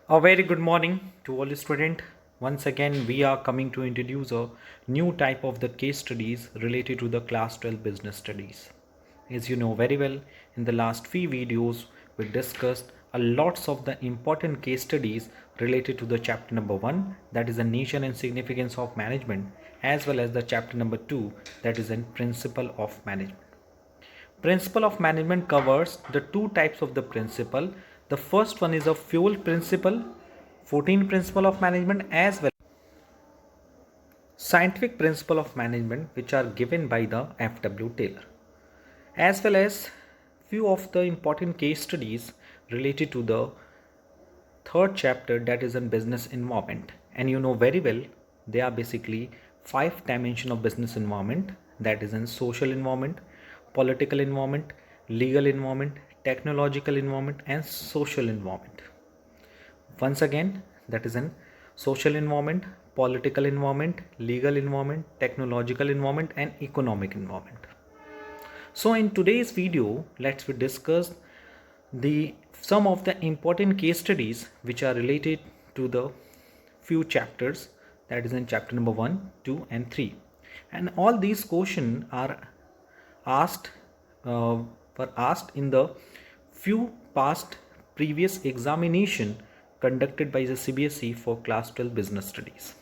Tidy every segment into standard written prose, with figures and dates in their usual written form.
A very good morning to all students. Once again, we are coming to introduce a new type of the case studies related to the class 12 business studies. As you know very well, in the last few videos, we discussed a lots of the important case studies related to the chapter number 1, that is the nation and significance of management, as well as the chapter number 2, that is in principle of management. Principle of management covers the two types of the principle. The first one is a fuel principle, 14 principle of management, as well as scientific principle of management, which are given by the F.W. Taylor, as well as few of the important case studies related to the third chapter, that is in business environment. And you know very well, they are basically five dimension of business environment, that is in social environment, political environment, legal environment, technological environment, and social environment. Once again, that is in social environment, political environment, legal environment, technological environment, and economic environment. So in today's video, let's we discuss the some of the important case studies which are related to the few chapters, that is in chapter number 1, 2, and 3. And all these questions are asked were asked in the few past previous examination conducted by the CBSE for class 12 business studies.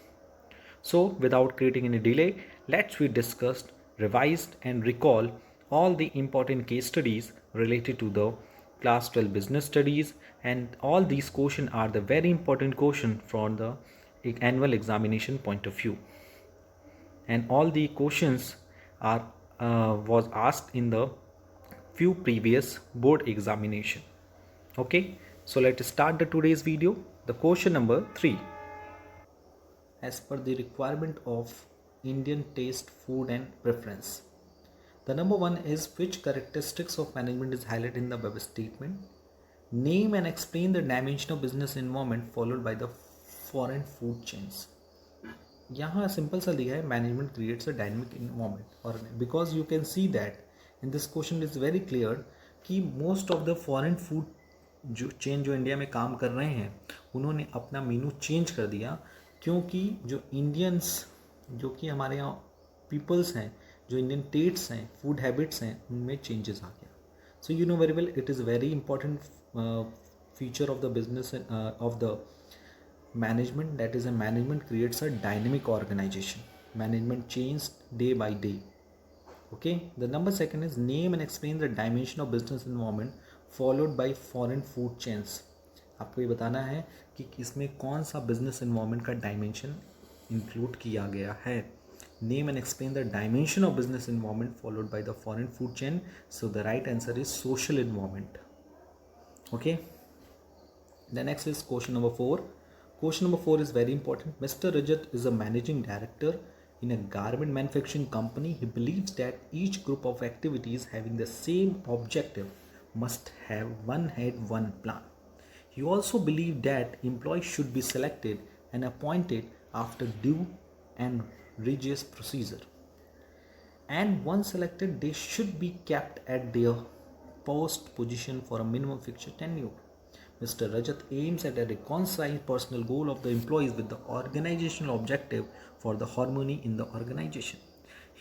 So without creating any delay, let's we discuss, revised and recall all the important case studies related to the class 12 business studies, and all these questions are the very important question from the annual examination point of view, and all the questions are was asked in the few previous board examination. Okay, so let's start the today's video. The question number 3, as per the requirement of Indian taste, food and preference. The number 1 is, which characteristics of management is highlighted in the above statement? Name and explain the dimension of business environment followed by the foreign food chains. यहाँ simple सा दिया है, management creates a dynamic environment, और because you can see that in this question is very clear कि most of the foreign food जो chain जो India में काम कर रहे हैं, उन्होंने अपना मेनू चेंज कर दिया, क्योंकि जो इंडियंस जो कि हमारे यहाँ पीपल्स हैं, जो इंडियन टेट्स हैं, फूड हैबिट्स हैं, उनमें चेंजेस आ गया. So you know very well, it is very important feature of the business of the management, that is a management creates a dynamic organization. Management changes day by day. Okay, the number 2 is, name and explain the dimension of business environment followed by foreign food chains. आपको ये बताना है कि इसमें कौन सा business environment का dimension include किया गया है. Name and explain the dimension of business environment followed by the foreign food chain. So the right answer is social environment. Okay, the next is question number 4. Question number 4 is very important. Mr. Rajat is a managing director in a garment manufacturing company. He believes that each group of activities having the same objective must have one head, one plan. He also believed that employees should be selected and appointed after due and rigorous procedure. And once selected, they should be kept at their post position for a minimum fixed tenure. Mr. Rajat aims at a reconciled personal goal of the employees with the organizational objective for the harmony in the organization.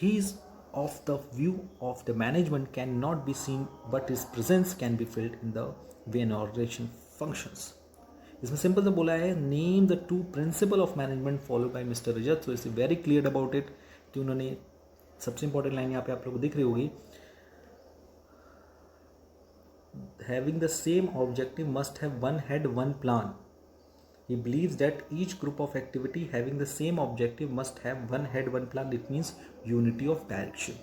He is of the view of the management cannot be seen, but his presence can be felt in the way an organization functions. इसमें simple से बोला है, name the two principle of management followed by mister Rajat. So it's very clear about it कि उन्होंने सबसे important line यहाँ पे आप लोग को दिख रही होगी, having the same objective must have one head, one plan. He believes that each group of activity having the same objective must have one head, one plan. It means unity of direction.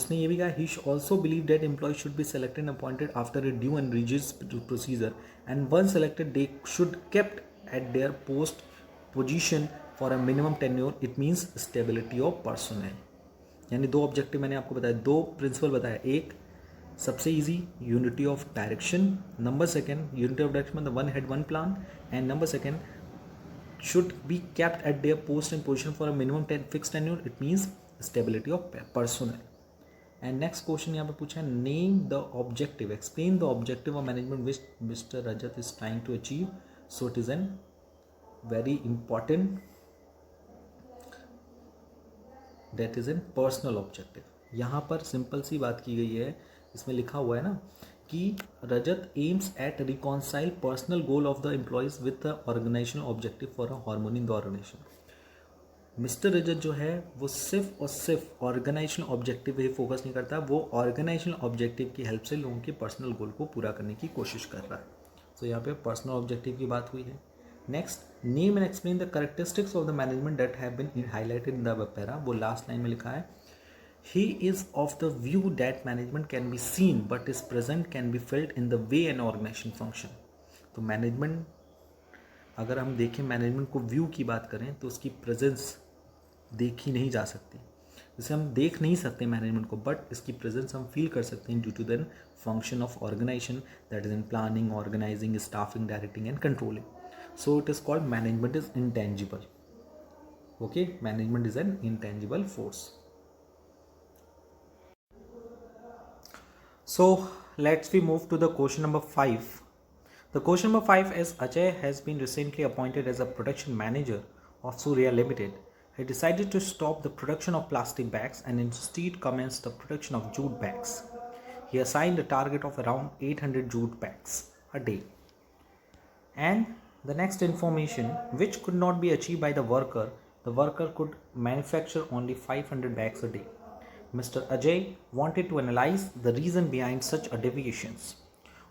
उसने ये भी कहा, he also believed that employees should be selected and appointed after a due and rigorous procedure, and once selected they should kept at their post position for a minimum tenure. It means stability of personnel. यानी दो objective मैंने आपको बताया, दो principal बताया. एक सबसे easy, unity of direction. Number 2, unity of direction मतलब one head one plan. And number 2, should be kept at their post and position for a minimum fix tenure. It means stability of personnel. And next question यहाँ पे पूछा है, name the objective, explain the objective of management which mister Rajat is trying to achieve. So it is an very important, that is an personal objective. यहाँ पर simple सी बात की गई है, इसमें लिखा हुआ है ना कि Rajat aims at reconcile personal goal of the employees with the organisational objective for a harmony in the organisation. Mister Rajat जो है वो सिर्फ और सिर्फ ऑर्गेनाइजेशनल ऑब्जेक्टिव पे फोकस नहीं करता, वो ऑर्गेनाइजेशनल ऑब्जेक्टिव की हेल्प से लोगों के पर्सनल गोल को पूरा करने की कोशिश कर रहा है। सो यहाँ पे पर्सनल ऑब्जेक्टिव की बात हुई है। Next, name and explain the characteristics of the management that have been highlighted in the above para. वो लास्ट लाइन में लिखा है, he is of the view that management can be seen but is present can be filled in the way an organisation function. तो management, अगर हम देखें management को view की बात करें तो उसकी प्रेजेंस देखी नहीं जा सकती, जैसे हम देख नहीं सकते मैनेजमेंट को, बट इसकी प्रेजेंस हम फील कर सकते हैं due to the function of organisation that is in planning, organising, staffing, directing and controlling. So it is called management is intangible. Okay, management is an intangible force. So let's we move to the question number 5. The question number 5 is, Ajay has been recently appointed as a production manager of Surya Limited. He decided to stop the production of plastic bags and instead commence the production of jute bags. He assigned a target of around 800 jute bags a day. And the next information, which could not be achieved by the worker could manufacture only 500 bags a day. Mr. Ajay wanted to analyze the reason behind such a deviations.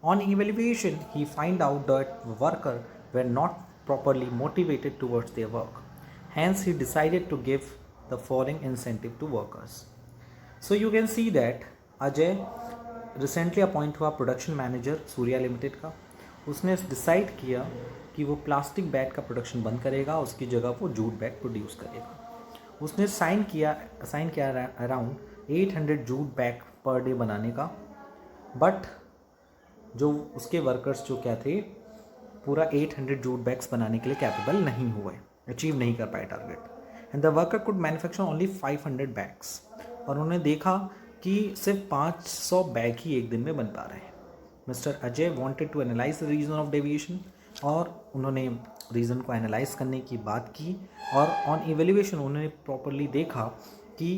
On evaluation, he find out that the worker were not properly motivated towards their work. Hence, he decided to give the following incentive to workers. So you can see that Ajay recently appointed हुआ production manager Surya limited का। उसने decide किया कि वो plastic bag का production बंद करेगा, उसकी जगह वो जूट बैग प्रोड्यूस करेगा। उसने साइन किया around 800 jute bag per day बनाने का, बट जो उसके वर्कर्स जो क्या थे, पूरा 800 जूट बैग्स बनाने के लिए कैपेबल नहीं हुए, अचीव नहीं कर पाए target. And the worker could manufacture only 500 bags, और उन्होंने देखा कि सिर्फ 500 बैग ही एक दिन में बन पा रहे हैं। Mister Ajay wanted to analyse the reason of deviation, और उन्होंने रीज़न को एनालाइज करने की बात की, और ऑन इवेल्युएशन उन्होंने प्रॉपरली देखा कि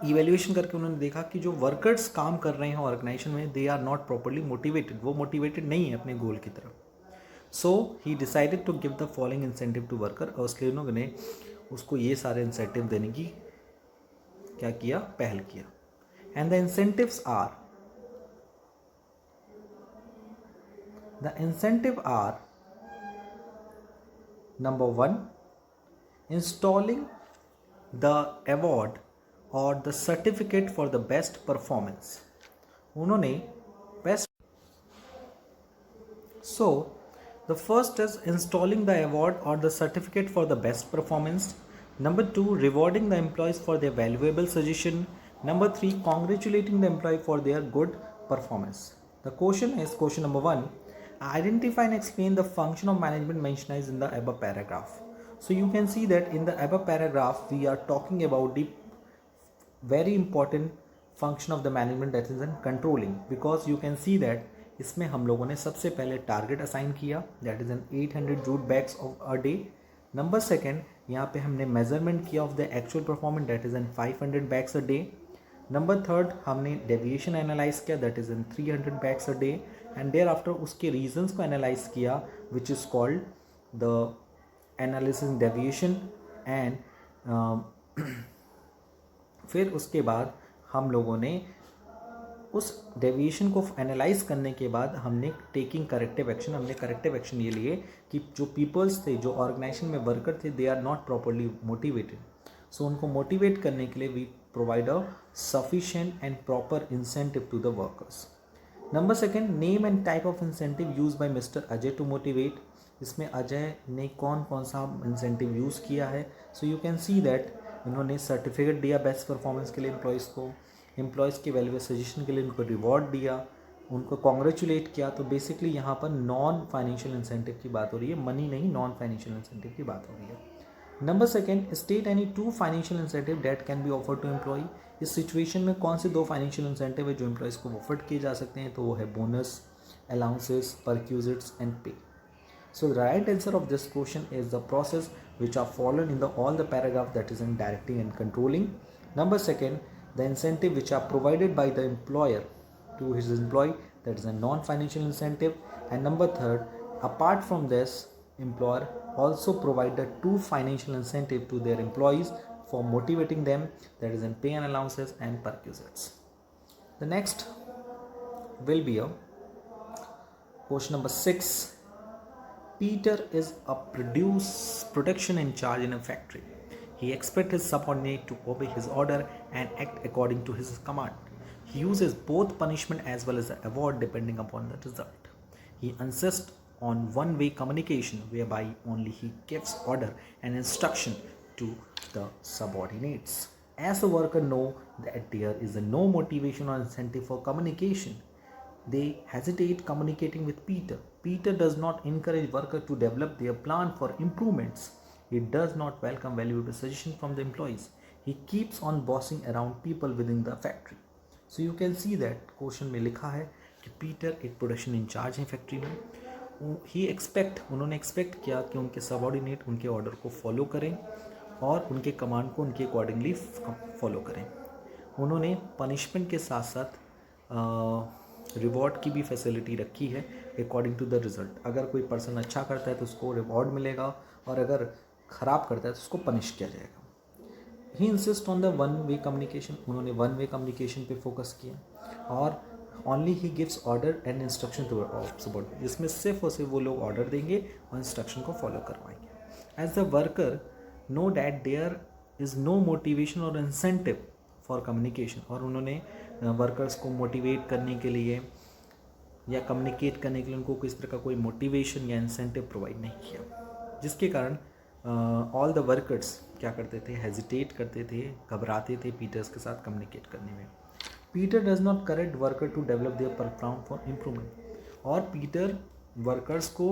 इवेल्युएशन करके उन्होंने देखा कि जो वर्कर्स काम कर रहे हैं ऑर्गेनाइजेशन में, they are not properly motivated, वो मोटिवेटेड नहीं है अपने गोल की तरफ। So he decided to give the following incentive to worker, और उसके उन्होंने उसको ये सारे इंसेंटिव देने की क्या किया, पहल किया। And the incentives are, the incentive are number 1, installing the award or the certificate for the best performance. उन्होंने best, so the first is installing the award or the certificate for the best performance. Number 2, rewarding the employees for their valuable suggestion. Number 3, congratulating the employee for their good performance. The question is question number 1, identify and explain the function of management mentioned in the above paragraph. So you can see that in the above paragraph we are talking about the very important function of the management, that is in controlling, because you can see that इसमें हम लोगों ने सबसे पहले target assign किया, that is in 800 jute bags of a day. Number second, यहाँ पे हमने मेजरमेंट किया of the actual performance, that is in 500 bags a day. Number third, हमने डेविएशन एनालाइज किया, that is in 300 bags a day. And thereafter उसके reasons को एनालाइज किया, which is called the analysis deviation. एंड फिर उसके बाद हम लोगों ने उस डेविएशन को एनालाइज करने के बाद हमने टेकिंग करेक्टिव एक्शन, हमने करेक्टिव एक्शन ये लिए कि जो पीपल्स थे, जो ऑर्गेनाइजेशन में वर्कर थे, they are not properly motivated. So उनको मोटिवेट करने के लिए we provide a sufficient and proper incentive to the workers. Number second, name and type of incentive use by mister Ajay to motivate. इसमें अजय ने कौन कौन सा इंसेंटिव यूज़ किया है। So you can see that उन्होंने सर्टिफिकेट दिया बेस्ट परफॉर्मेंस के लिए एम्प्लॉयज़ को, एम्प्लॉयज़ के वैल्यूएबल सजेशन के लिए उनको रिवॉर्ड दिया, उनको कॉन्ग्रेचुलेट किया। तो बेसिकली यहाँ पर नॉन फाइनेंशियल इंसेंटिव की बात हो रही है, मनी नहीं, नॉन फाइनेंशियल इंसेंटिव की बात हो रही है। Number second, state any 2 financial incentive that can be offer to employ. इस सिचुएशन में कौन से 2 फाइनेंशियल इंसेंटिव है जो एम्प्लॉयज़ को ऑफर किए जा सकते हैं, तो वो है बोनस, अलाउंसेस, परक्यूजिट्स एंड पे। So the right answer of this question is the process which are followed in all the paragraph, that is in directing and controlling. Number second, the incentive which are provided by the employer to his employee, that is a non-financial incentive. And number third, apart from this, employer also provided two financial incentive to their employees for motivating them, that is in pay and allowances and perquisites. The next will be a question number 6. Peter is a production in charge in a factory. He expects his subordinate to obey his order and act according to his command. He uses both punishment as well as the award depending upon the result. He insists on one-way communication whereby only he gives order and instruction to the subordinates. As the worker know that there is no motivation or incentive for communication, they hesitate communicating with Peter. Peter does not encourage workers to develop their plan for improvements. He does not welcome valuable suggestions from the employees. He keeps on bossing around people within the factory. So you can see that question में लिखा है कि Peter एक production in charge है factory में. उन्होंने expect किया कि उनके सबऑर्डिनेट उनके ऑर्डर को फॉलो करें और उनके कमांड को उनके अकॉर्डिंगली फॉलो करें. उन्होंने पनिशमेंट के साथ साथ रिवॉर्ड की भी फैसिलिटी रखी है अकॉर्डिंग टू द रिजल्ट. अगर कोई पर्सन अच्छा करता है तो उसको रिवॉर्ड मिलेगा और अगर ख़राब करता है तो उसको पनिश किया जाएगा. He insist on the one way communication. उन्होंने वन वे कम्युनिकेशन पे फोकस किया और only he gives order and instruction to subordinate, जिसमें सिर्फ और सिर्फ वो लोग ऑर्डर देंगे और इंस्ट्रक्शन को फॉलो करवाएंगे. As the worker know that there is no motivation और इंसेंटिव फॉर कम्युनिकेशन. और उन्होंने वर्कर्स को मोटिवेट करने के लिए या कम्युनिकेट करने के लिए उनको किस तरह का कोई मोटिवेशन या इंसेंटिव प्रोवाइड नहीं किया, जिसके कारण ऑल द वर्कर्स क्या करते थे, हेजिटेट करते थे, घबराते थे पीटर्स के साथ कम्युनिकेट करने में. Peter does not correct worker to develop their plan for improvement. और पीटर वर्कर्स को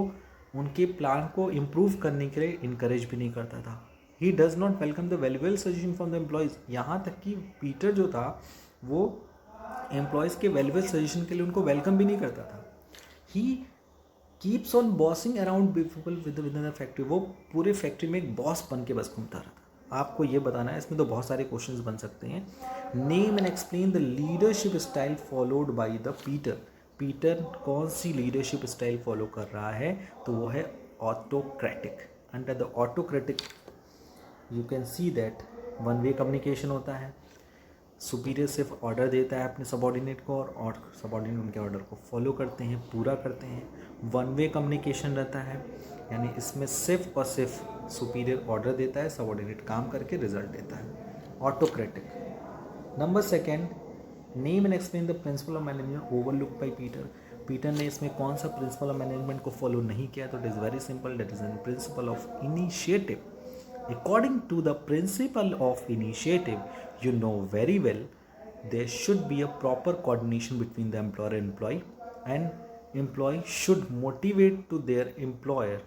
उनके प्लान को इम्प्रूव करने के लिए इनकरेज भी नहीं करता था. He does not welcome the valuable suggestion from the employees. यहाँ तक कि पीटर जो था वो एम्प्लॉयज़ के वैल्यूएबल सजेशन के लिए उनको वेलकम भी नहीं करता था. He keeps on bossing around people with in the factory. वो पूरे फैक्ट्री में एक बॉस बन के बस घूमता रहता. आपको ये बताना है, इसमें तो बहुत सारे क्वेश्चंस बन सकते हैं. Name and explain the leadership style followed by the Peter. Peter कौन सी लीडरशिप स्टाइल फॉलो कर रहा है, तो वो है autocratic. Under the autocratic you can see that one way communication होता है. सुपीरियर सिर्फ ऑर्डर देता है अपने सबऑर्डिनेट को और सबऑर्डिनेट उनके ऑर्डर को फॉलो करते हैं, पूरा करते हैं. वन वे कम्युनिकेशन रहता है, यानी इसमें सिर्फ और सिर्फ सुपीरियर ऑर्डर देता है, सबऑर्डिनेट काम करके रिजल्ट देता है. Autocratic. Number second, name and explain the principle of management overlook by Peter. Peter ने इसमें कौन सा प्रिंसिपल ऑफ मैनेजमेंट को फॉलो नहीं किया, तो it is very simple, that is an principle of initiative. According to the principle of initiative, you know very well there should be a proper coordination between the employer and employee, and employee should motivate to their employer.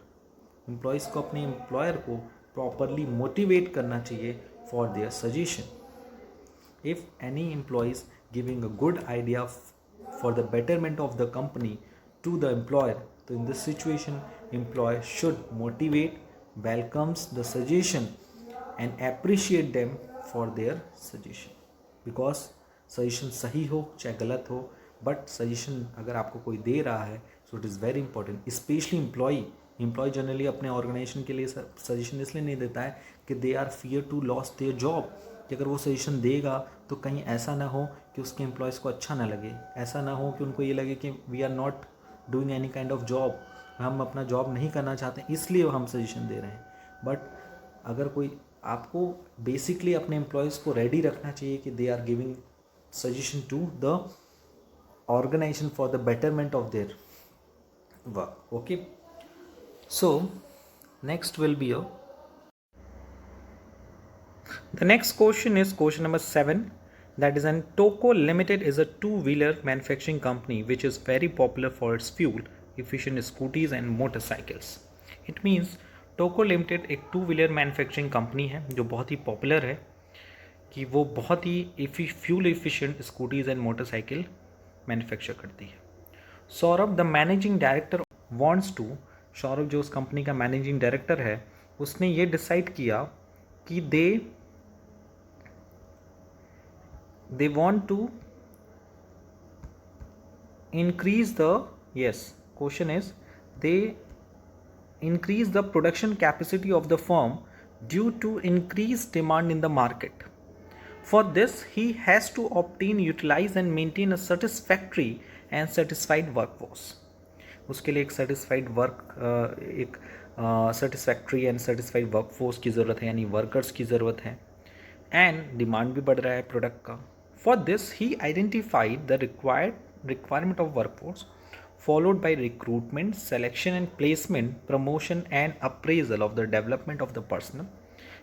Employees को अपने employer को properly motivate करना चाहिए for their suggestion. If any employees giving a good idea for the betterment of the company to the employer, so in this situation employer should motivate, welcomes the suggestion and appreciate them for their suggestion. Because suggestion सही हो चाहे गलत हो, but suggestion अगर आपको कोई दे रहा है so it is very important. Especially employee generally अपने ऑर्गेनाइजेशन के लिए सजेशन इसलिए नहीं देता है कि they are fear to loss their job, कि अगर वो सजेशन देगा तो कहीं ऐसा ना हो कि उसके एम्प्लॉयज़ को अच्छा ना लगे, ऐसा ना हो कि उनको ये लगे कि we are not doing any kind of job, हम अपना जॉब नहीं करना चाहते इसलिए हम सजेशन दे रहे हैं. बट अगर कोई आपको बेसिकली अपने एम्प्लॉयज़ को रेडी रखना चाहिए कि they are giving suggestion to the organisation for the betterment of their work. Okay, so next will be the next question is question number 7, that is, an Toco Limited is a two-wheeler manufacturing company which is very popular for its fuel efficient scooters and motorcycles. It means Toco Limited एक two-wheeler manufacturing company है जो बहुत ही popular है कि वो बहुत ही fuel efficient scooties and motorcycle manufacture करती है. Saurabh, the managing director, wants to Saurabh जो उस कंपनी का मैनेजिंग डायरेक्टर है, उसने ये डिसाइड किया कि they want to increase the, yes, question is, they increase the production capacity of the firm due to increased demand in the market. For this he has to obtain, utilize and maintain a satisfactory and satisfied workforce. उसके लिए एक satisfactory and satisfied workforce की ज़रूरत है, यानी workers की ज़रूरत है, एंड डिमांड भी बढ़ रहा है प्रोडक्ट का. For this he identified the requirement of workforce, followed by recruitment, selection and placement, promotion and appraisal of the development of the personnel.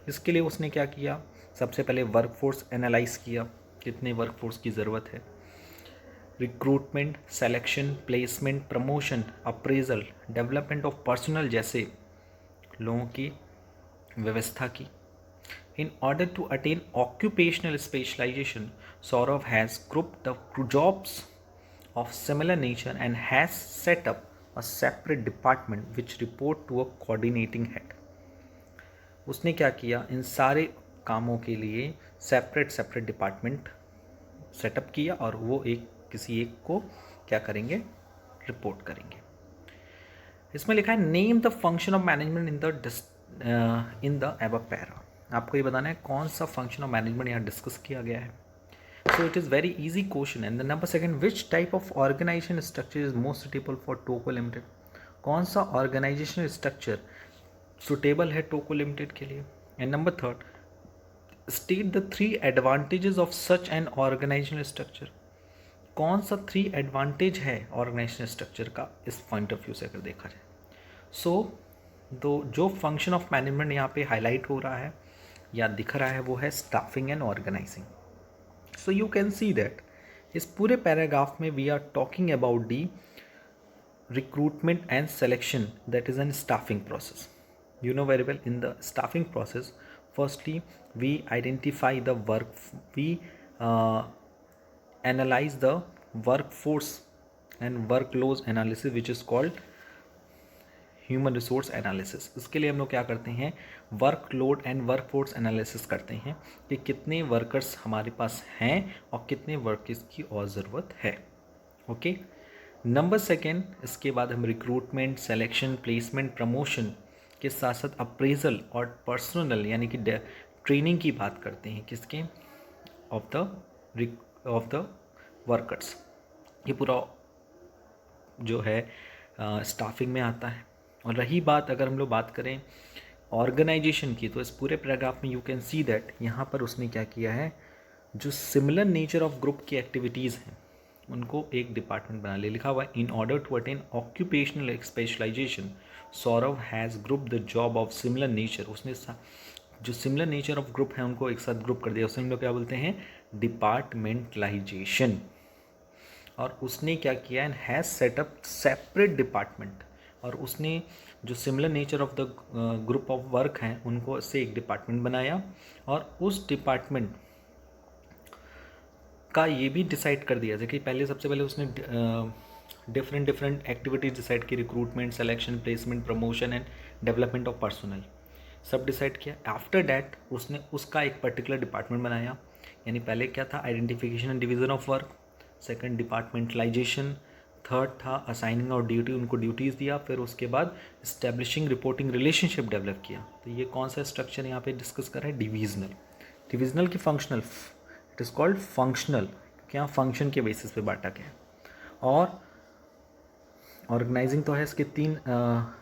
इसके लिए उसने क्या किया, सबसे पहले वर्कफोर्स एनालाइज किया, कितने वर्कफोर्स की ज़रूरत है, recruitment, selection, placement, promotion, appraisal, development of personal जैसे लोगों की व्यवस्था की. In order to attain occupational specialization, Saurav has grouped the jobs of similar nature and has set up a separate department which report to a coordinating head. उसने क्या किया, इन सारे कामों के लिए सेपरेट डिपार्टमेंट सेटअप किया और वो किसी एक को क्या करेंगे, रिपोर्ट करेंगे. इसमें लिखा है name the function of management in the above para. आपको ये बताना है कौन सा फंक्शन ऑफ मैनेजमेंट यहाँ डिस्कस किया गया है. So it is very easy question. And the number second, which type of organization structure is most suitable for TOCO Limited? कौन सा organizational structure suitable है TOCO Limited के लिए? And number third, state the 3 advantages of such an organizational structure. कौन सा 3 advantage है organizational structure का इस point of view से अगर देखा जाए. So जो function of management यहाँ पे highlight हो रहा है या दिख रहा है वो है staffing and organizing. So you can see that इस पूरे पैराग्राफ में we are talking about the recruitment and selection, that is an staffing process. You know very well, in the staffing process, firstly we identify the we analyze the workforce and workload analysis which is called human resource analysis. इसके लिए हम लोग क्या करते हैं, workload and workforce analysis करते हैं कि कितने वर्कर्स हमारे पास हैं और कितने वर्कर्स की और ज़रूरत है. ओके. नंबर सेकेंड, इसके बाद हम रिक्रूटमेंट, सेलेक्शन, प्लेसमेंट, प्रमोशन के साथ साथ अप्रेजल और पर्सनल यानी कि ट्रेनिंग की बात करते हैं. किसके, ऑफ द वर्कर्स. ये पूरा जो है स्टाफिंग में आता है. और रही बात, अगर हम लोग बात करें ऑर्गेनाइजेशन की, तो इस पूरे पैराग्राफ में यू कैन सी दैट यहाँ पर उसने क्या किया है, जो सिमिलर नेचर ऑफ ग्रुप की एक्टिविटीज़ हैं उनको एक डिपार्टमेंट बना ले. लिखा हुआ है in order to attain occupational specialisation Saurabh has group the job of similar nature. उसने जो सिमिलर नेचर ऑफ ग्रुप है उनको एक साथ ग्रुप कर दिया. उसमें हम लोग क्या बोलते हैं, डिपार्टमेंटलाइजेशन. और उसने क्या किया, and has setup separate department. और उसने जो similar nature of the group of work हैं उनको से एक डिपार्टमेंट बनाया. और उस डिपार्टमेंट का ये भी डिसाइड कर दिया कि पहले सबसे पहले उसने डिफरेंट एक्टिविटीज़ डिसाइड की, recruitment, selection, placement, promotion and development of personal, सब डिसाइड किया. आफ्टर डैट उसने उसका एक पर्टिकुलर डिपार्टमेंट बनाया. यानी पहले क्या था, identification and division of work. Second, departmentalisation. Third था असाइनिंग और ड्यूटी, उनको ड्यूटीज़ दिया. फिर उसके बाद इस्टेब्लिशिंग रिपोर्टिंग रिलेशनशिप डेवलप किया. तो ये कौन सा स्ट्रक्चर यहाँ पे डिस्कस कर रहा है, डिविजनल की functional. It is called functional क्योंकि यहाँ फंक्शन के बेसिस पे बांटा गया. और ऑर्गेनाइजिंग तो है. इसके 3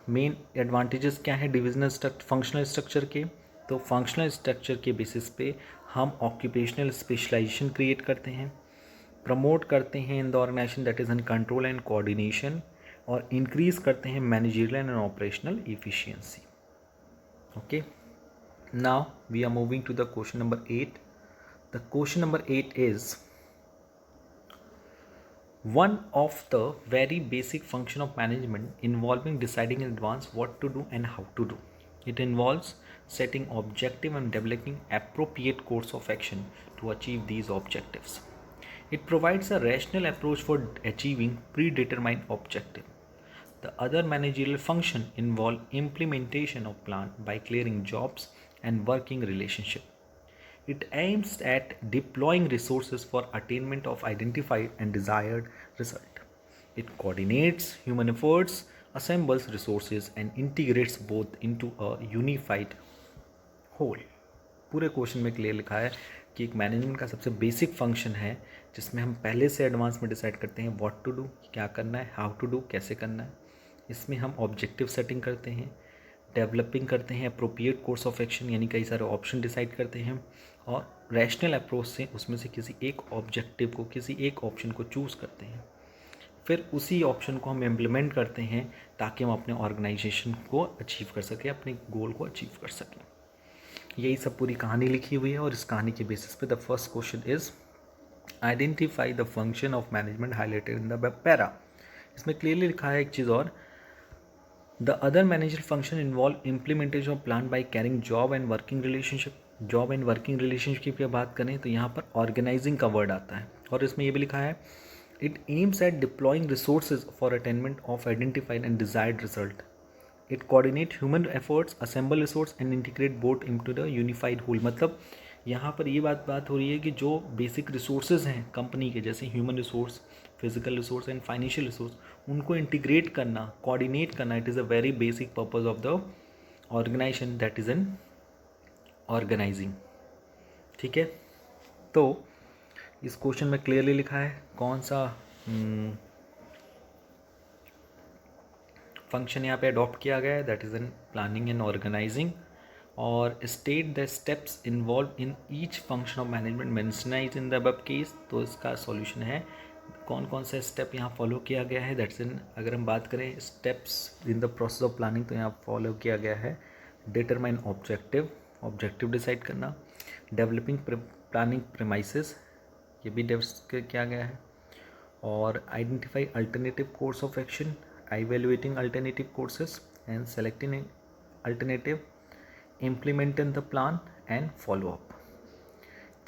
मेन एडवांटेजेस क्या है डिविजनल फंक्शनल स्ट्रक्चर के. तो फंक्शनल स्ट्रक्चर के बेसिस पे हम ऑक्यूपेशनल स्पेशलाइजेशन क्रिएट करते हैं, प्रमोट करते हैं in the organisation that is in control and coordination, और इंक्रीज करते हैं managerial and operational efficiency. Okay. Now we are moving to the question number 8. The question number 8 is one of the very basic function of management involving deciding in advance what to do and how to do. It involves setting objective and developing appropriate course of action to achieve these objectives. It provides a rational approach for achieving predetermined objective. The other managerial function involve implementation of plan by clearing jobs and working relationship. It aims at deploying resources for attainment of identified and desired result. It coordinates human efforts, assembles resources and integrates both into a unified whole. पूरे question में clear लिखा है कि एक management का सबसे basic function है जिसमें हम पहले से एडवांस में डिसाइड करते हैं व्हाट टू डू, क्या करना है, हाउ टू डू, कैसे करना है. इसमें हम ऑब्जेक्टिव सेटिंग करते हैं, डेवलपिंग करते हैं अप्रोप्रिएट कोर्स ऑफ एक्शन यानी कई सारे ऑप्शन डिसाइड करते हैं और रैशनल अप्रोच से उसमें से किसी एक ऑब्जेक्टिव को, किसी एक ऑप्शन को चूज़ करते हैं. फिर उसी ऑप्शन को हम इम्प्लीमेंट करते हैं ताकि हम अपने ऑर्गेनाइजेशन को अचीव कर सकें, अपने गोल को अचीव कर सकें. यही सब पूरी कहानी लिखी हुई है और इस कहानी के बेसिस पे the first question is identify the function of management highlighted in the para. इसमें क्लियरली लिखा है एक चीज़ और, the other manager function involve implementation of plan by carrying job and working relationship. Job and working relationship की बात करें तो यहाँ पर ऑर्गेनाइजिंग का वर्ड आता है और इसमें ये भी लिखा है it aims at deploying resources for attainment of identified and desired result. It coordinate human efforts, assemble resource and integrate both into the unified whole. मतलब यहाँ पर ये बात हो रही है कि जो बेसिक रिसोर्सेज हैं कंपनी के, जैसे human resource, physical resource and financial resource, उनको इंटीग्रेट करना, कोऑर्डिनेट करना, it is a very basic purpose of the organisation that is an organising. ठीक है, तो इस क्वेश्चन में क्लियरली लिखा है कौन सा फंक्शन यहाँ पे अडॉप्ट किया गया है, that is an planning and organising. और state the steps involve in each function of management mentioned in the above case. तो इसका सॉल्यूशन है कौन कौन सा स्टेप यहाँ फॉलो किया गया है. दैट्स इन, अगर हम बात करें steps in the process of planning तो यहाँ फॉलो किया गया है डिटरमाइन ऑब्जेक्टिव, ऑब्जेक्टिव डिसाइड करना, डेवलपिंग प्लानिंग प्रेमाइसेस, ये भी किया गया है, और identify alternative course of action, evaluating alternative courses and selecting an alternative, implementing the plan and follow up.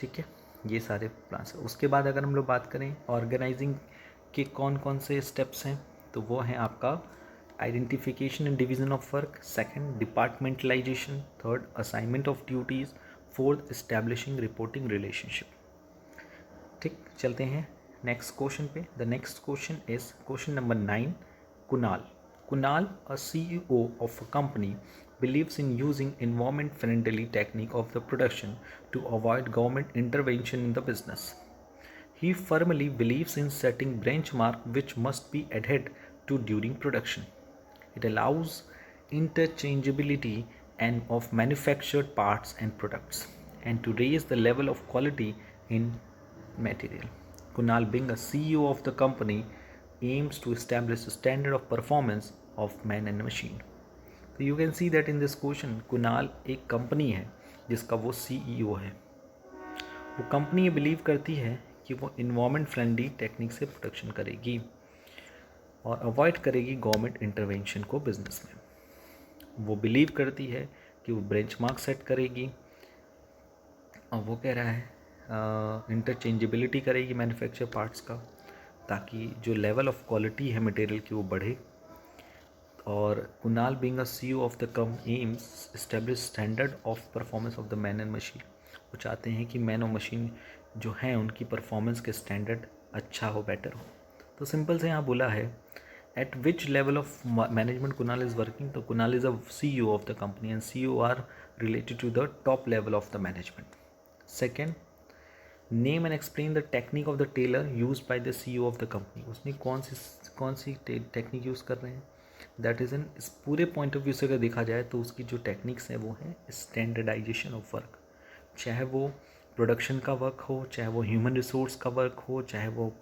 ठीक है, ये सारे प्लान्स हैं. उसके बाद अगर हम लोग बात करें ऑर्गेनाइजिंग के कौन कौन से स्टेप्स हैं तो वो हैं आपका identification and division of work, second departmentalisation, third assignment of duties, fourth establishing reporting relationship. ठीक, चलते हैं नेक्स्ट क्वेश्चन पे. The next question is question number 9. Kunal, a CEO of a company, believes in using environment-friendly technique of the production to avoid government intervention in the business. He firmly believes in setting benchmark which must be adhered to during production. It allows interchangeability and of manufactured parts and products, and to raise the level of quality in material. Kunal, being a CEO of the company, aims to establish a standard of performance of man and machine. तो you can see that in this question, Kunal एक company है जिसका वो CEO है. वो company ये believe करती है कि वो इन्वायरमेंट फ्रेंडली टेक्निक से प्रोडक्शन करेगी और अवॉइड करेगी गवर्नमेंट इंटरवेंशन को बिजनेस में. वो बिलीव करती है कि वो बेंचमार्क सेट करेगी और वो कह रहा है इंटरचेंजेबिलिटी करेगी मैन्युफैक्चर पार्ट्स का ताकि जो लेवल ऑफ क्वालिटी है मटेरियल की वो बढ़े. और Kunal being a CEO of the company AIIMS establish standard of performance of the man and machine. वो चाहते हैं कि मैन और मशीन जो हैं उनकी परफॉर्मेंस के स्टैंडर्ड अच्छा हो, बेटर हो. तो सिंपल से यहाँ बोला है at which level of management Kunal is working. तो Kunal is a CEO of the company and CEO are related to the top level of the management. Second, name and explain the technique of the Taylor use by the CEO of the company. उसने कौन सी technique use कर रहे हैं. That is N, इस पूरे point of view से अगर देखा जाए तो उसकी जो टेक्निक्स हैं वो है स्टैंडर्डाइजेशन ऑफ वर्क. चाहे वो प्रोडक्शन का वर्क हो, चाहे वो ह्यूमन रिसोर्स का वर्क हो, चाहे वो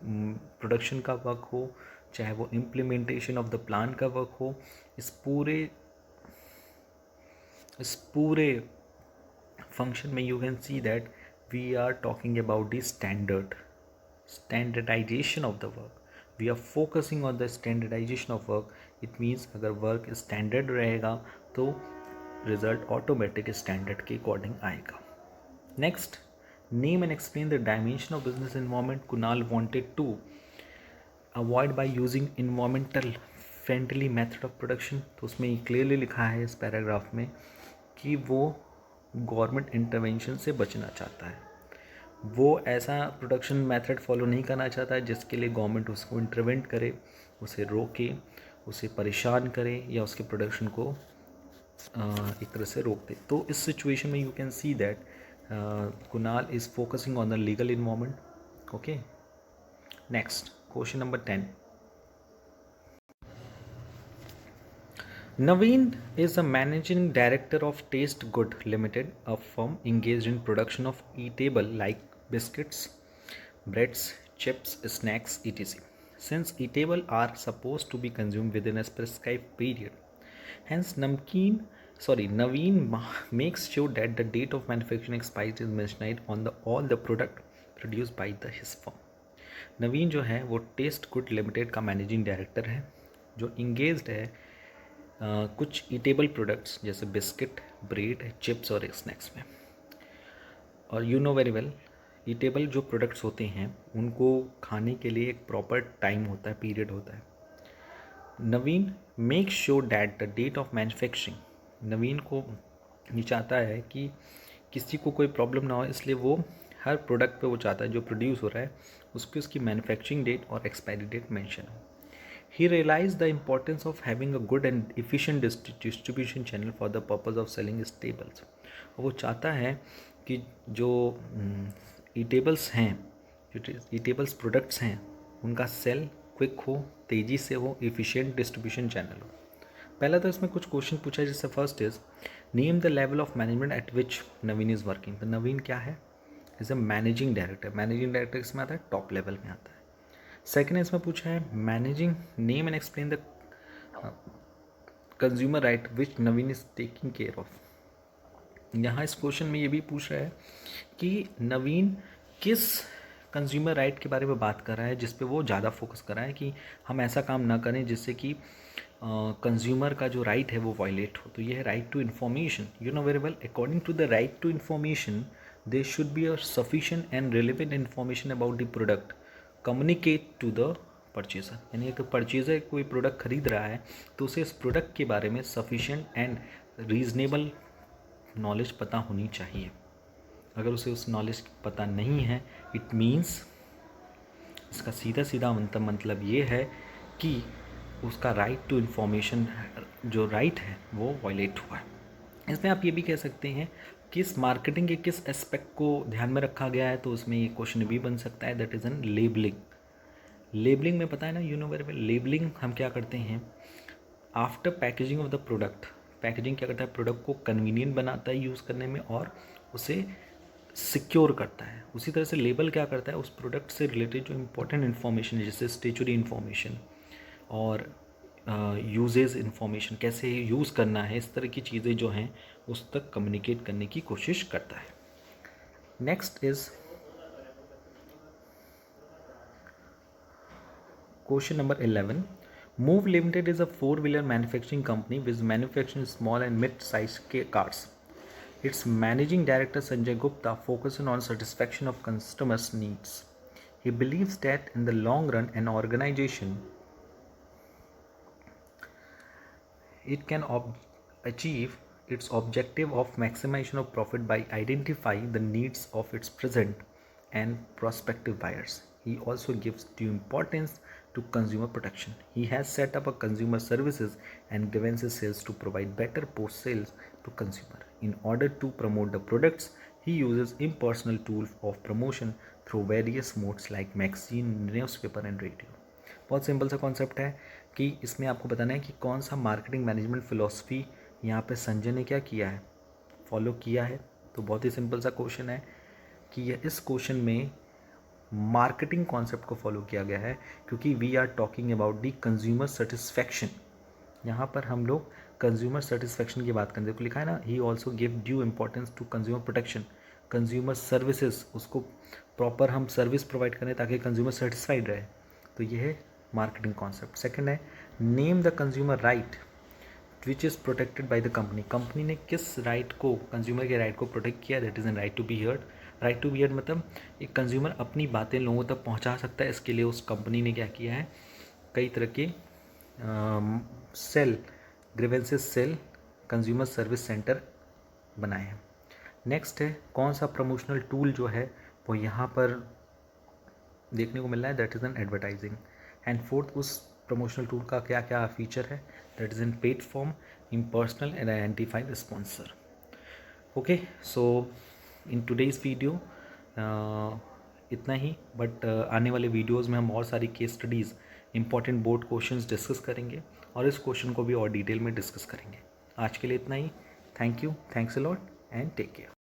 प्रोडक्शन का वर्क हो, चाहे वो इम्प्लीमेंटेशन ऑफ द प्लान का वर्क हो, इस पूरे फंक्शन में you can see that we are talking about the standardization of the work. We are focusing on the standardization of work. It means अगर वर्क स्टैंडर्ड रहेगा तो result automatic standard के according आएगा. Next, name and explain the dimension of business environment. Kunal wanted to avoid by using environmental friendly method of production, तो उसमें clearly लिखा है इस पैराग्राफ में कि वो गवर्नमेंट इंटरवेंशन से बचना चाहता है, वो ऐसा प्रोडक्शन मेथड फॉलो नहीं करना चाहता है जिसके लिए गवर्नमेंट उसको इंटरवेंट करे, उसे रोके, उसे परेशान करे या उसके प्रोडक्शन को एक तरह से रोक दे। तो इस सिचुएशन में you can see that Kunal is focusing on the legal environment. Okay, next question number 10। Naveen is a managing director of Taste Good Limited, a firm engaged in production of eatable like biscuits, breads, chips, snacks, etc. Since eatable are supposed to be consumed within a prescribed period, hence Naveen makes sure that the date of manufacturing expiry is mentioned on all the product produced by his firm. नवीन जो है वो taste good limited का managing director है जो engaged है कुछ eatable products जैसे biscuit, bread, chips और स्नैक्स में। और you know very well, eatable जो प्रोडक्ट्स होते हैं उनको खाने के लिए एक प्रॉपर टाइम होता है, पीरियड होता है। Naveen make sure that the date of manufacturing, Naveen को ये चाहता है कि किसी को कोई प्रॉब्लम ना हो, इसलिए वो हर प्रोडक्ट पे वो चाहता है जो प्रोड्यूस हो रहा है उसकी मैन्युफैक्चरिंग डेट और एक्सपायरी डेट मेंशन हो। He realized the importance of having a good and efficient distribution channel for the purpose of selling staples. वो चाहता है कि जो ईटेबल्स हैं, जो ईटेबल्स प्रोडक्ट्स हैं, उनका सेल क्विक हो, तेज़ी से हो, एफिशिएंट डिस्ट्रीब्यूशन चैनल हो। पहला तो इसमें कुछ क्वेश्चन पूछा है, जिससे first is name the level of management eight which Naveen is working. तो नवीन क्या है, is a managing director. Managing director इसमें आता है टॉप लेवल में आता है। सेकेंड इसमें पूछा है managing name and explain the consumer right which Naveen is taking care of. यहाँ इस क्वेश्चन में ये भी पूछ रहा है कि नवीन किस कंज्यूमर राइट के बारे में बात कर रहा है जिस पे वो ज़्यादा फोकस कर रहा है कि हम ऐसा काम ना करें जिससे कि कंज्यूमर का जो राइट है वो वायलेट हो। तो ये है right to information. You know very well, according to the right to information there should be a sufficient and relevant information about the product communicate to the purchaser. यानी अगर परचेजर कोई product खरीद रहा है तो उसे इस प्रोडक्ट के बारे में सफिशिएंट एंड रीजनेबल नॉलेज पता होनी चाहिए। अगर उसे उस नॉलेज पता नहीं है, इट मीन्स इसका सीधा सीधा मतलब ये है कि उसका राइट टू इन्फॉर्मेशन जो राइट है वो वायलेट हुआ है। इसमें आप ये भी कह सकते हैं किस मार्केटिंग के किस एस्पेक्ट को ध्यान में रखा गया है, तो उसमें ये क्वेश्चन भी बन सकता है, that is N labelling. Labelling में पता है ना, you know very well, labelling हम क्या करते हैं after packaging of the product. Packaging क्या करता है, प्रोडक्ट को कन्वीनियंट बनाता है यूज़ करने में और उसे सिक्योर करता है। उसी तरह से लेबल क्या करता है, उस प्रोडक्ट से रिलेटेड जो इंपॉर्टेंट इन्फॉर्मेशन है जैसे स्टेचुरी इन्फॉर्मेशन और यूजेज इन्फॉर्मेशन, कैसे यूज़ करना है, इस तरह की चीज़ें जो हैं उस तक कम्युनिकेट करने की कोशिश करता है। Next is question number 11। Move limited is a 4-wheeler manufacturing company which manufacturing small and mid size के cars. Its managing director Sanjay Gupta focuses on satisfaction of customers' needs. He believes that in the long run, an organization it can achieve its objective of maximization of profit by identifying the needs of its present and prospective buyers. He also gives due importance to consumer protection. He has set up a consumer services and grievances sales to provide better post sales to consumer. In order to promote the products, he uses impersonal tools of promotion through various modes like magazine, newspaper and radio. बहुत simple सा concept है कि इसमें आपको बताना है कि कौन सा मार्केटिंग मैनेजमेंट फिलॉसफी यहाँ पे संजय ने क्या किया है, फॉलो किया है। तो बहुत ही सिंपल सा क्वेश्चन है कि यह इस क्वेश्चन में मार्केटिंग कॉन्सेप्ट को फॉलो किया गया है क्योंकि we are talking about the consumer satisfaction. यहाँ पर हम लोग कंज्यूमर सेटिस्फैक्शन की बात करते हैं। लिखा है ना, he also give due importance to consumer protection. Consumer services, उसको प्रॉपर हम सर्विस प्रोवाइड करें ताकि कंज्यूमर सेटिस्फाइड रहे। तो ये है मार्केटिंग कॉन्सेप्ट। सेकंड है name the consumer right which is protected by the company. Company ने किस राइट को, कंज्यूमर के राइट को प्रोटेक्ट किया, that is an right to be heard. Right to be heard मतलब एक कंज्यूमर अपनी बातें लोगों तक पहुंचा सकता है, इसके लिए उस कंपनी ने क्या किया है, कई तरह के cell grievances cell consumer service centre बनाए हैं। नेक्स्ट है कौन सा प्रमोशनल टूल जो है वो यहाँ पर देखने को मिल रहा है, that is N advertising. And fourth, उस प्रमोशनल टूल का क्या क्या फीचर है, that is in paid form, impersonal and identified sponsor. Okay, so in today's video इतना ही, बट आने वाले वीडियोज़ में हम और सारी case studies, important board questions discuss करेंगे और इस क्वेश्चन को भी और डिटेल में डिस्कस करेंगे। आज के लिए इतना ही। Thank you, thanks a lot and take care.